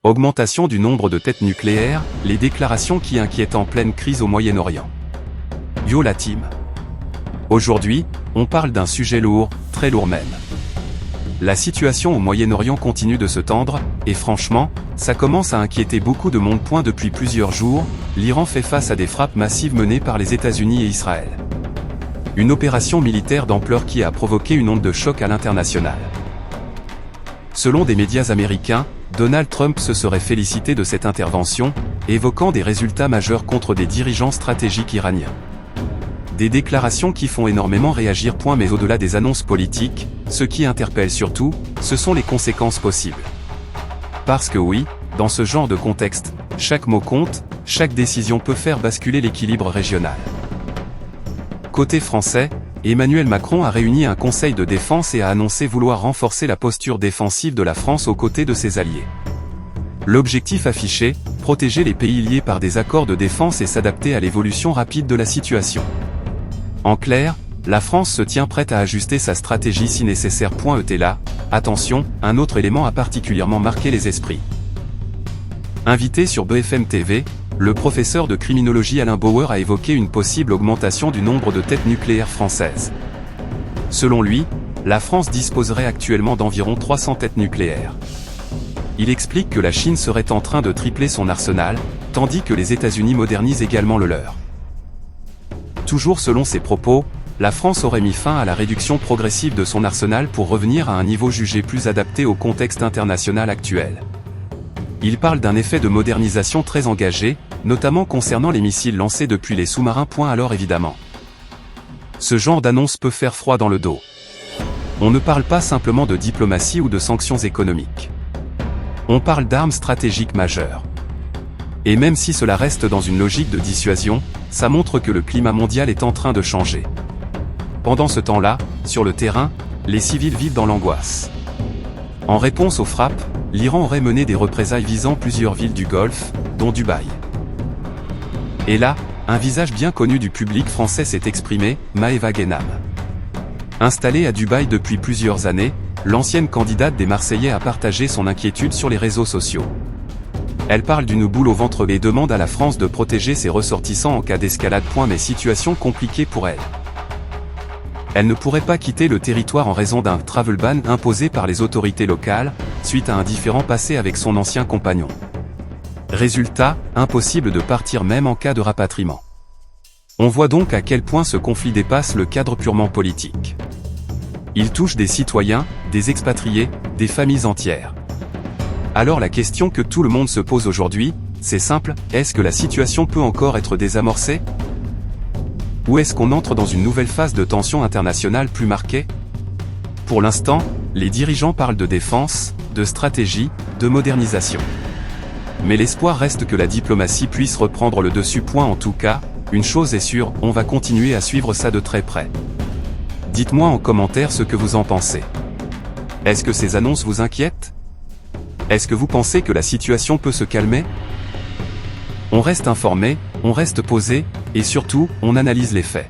Augmentation du nombre de têtes nucléaires, les déclarations qui inquiètent en pleine crise au Moyen-Orient. Yo la team. Aujourd'hui, on parle d'un sujet lourd, très lourd même. La situation au Moyen-Orient continue de se tendre, et franchement, ça commence à inquiéter beaucoup de monde. Depuis plusieurs jours, l'Iran fait face à des frappes massives menées par les États-Unis et Israël. Une opération militaire d'ampleur qui a provoqué une onde de choc à l'international. Selon des médias américains, Donald Trump se serait félicité de cette intervention, évoquant des résultats majeurs contre des dirigeants stratégiques iraniens. Des déclarations qui font énormément réagir. Mais au-delà des annonces politiques, ce qui interpelle surtout, ce sont les conséquences possibles. Parce que oui, dans ce genre de contexte, chaque mot compte, chaque décision peut faire basculer l'équilibre régional. Côté français, Emmanuel Macron a réuni un conseil de défense et a annoncé vouloir renforcer la posture défensive de la France aux côtés de ses alliés. L'objectif affiché, protéger les pays liés par des accords de défense et s'adapter à l'évolution rapide de la situation. En clair, la France se tient prête à ajuster sa stratégie si nécessaire. Et là, attention, un autre élément a particulièrement marqué les esprits. Invité sur BFM TV, le professeur de criminologie Alain Bauer a évoqué une possible augmentation du nombre de têtes nucléaires françaises. Selon lui, la France disposerait actuellement d'environ 300 têtes nucléaires. Il explique que la Chine serait en train de tripler son arsenal, tandis que les États-Unis modernisent également le leur. Toujours selon ses propos, la France aurait mis fin à la réduction progressive de son arsenal pour revenir à un niveau jugé plus adapté au contexte international actuel. Il parle d'un effet de modernisation très engagé, notamment concernant les missiles lancés depuis les sous-marins. Alors évidemment, ce genre d'annonce peut faire froid dans le dos. On ne parle pas simplement de diplomatie ou de sanctions économiques. On parle d'armes stratégiques majeures. Et même si cela reste dans une logique de dissuasion, ça montre que le climat mondial est en train de changer. Pendant ce temps-là, sur le terrain, les civils vivent dans l'angoisse. En réponse aux frappes, l'Iran aurait mené des représailles visant plusieurs villes du Golfe, dont Dubaï. Et là, un visage bien connu du public français s'est exprimé, Maëva Guénam. Installée à Dubaï depuis plusieurs années, l'ancienne candidate des Marseillais a partagé son inquiétude sur les réseaux sociaux. Elle parle d'une boule au ventre et demande à la France de protéger ses ressortissants en cas d'escalade. Mais situation compliquée pour elle. Elle ne pourrait pas quitter le territoire en raison d'un travel ban imposé par les autorités locales, suite à un différend passé avec son ancien compagnon. Résultat, impossible de partir même en cas de rapatriement. On voit donc à quel point ce conflit dépasse le cadre purement politique. Il touche des citoyens, des expatriés, des familles entières. Alors la question que tout le monde se pose aujourd'hui, c'est simple, est-ce que la situation peut encore être désamorcée ? Ou est-ce qu'on entre dans une nouvelle phase de tension internationale plus marquée ? Pour l'instant, les dirigeants parlent de défense, de stratégie, de modernisation. Mais l'espoir reste que la diplomatie puisse reprendre le dessus. En tout cas, une chose est sûre, on va continuer à suivre ça de très près. Dites-moi en commentaire ce que vous en pensez. Est-ce que ces annonces vous inquiètent ? Est-ce que vous pensez que la situation peut se calmer ? On reste informé, on reste posé, et surtout, on analyse les faits.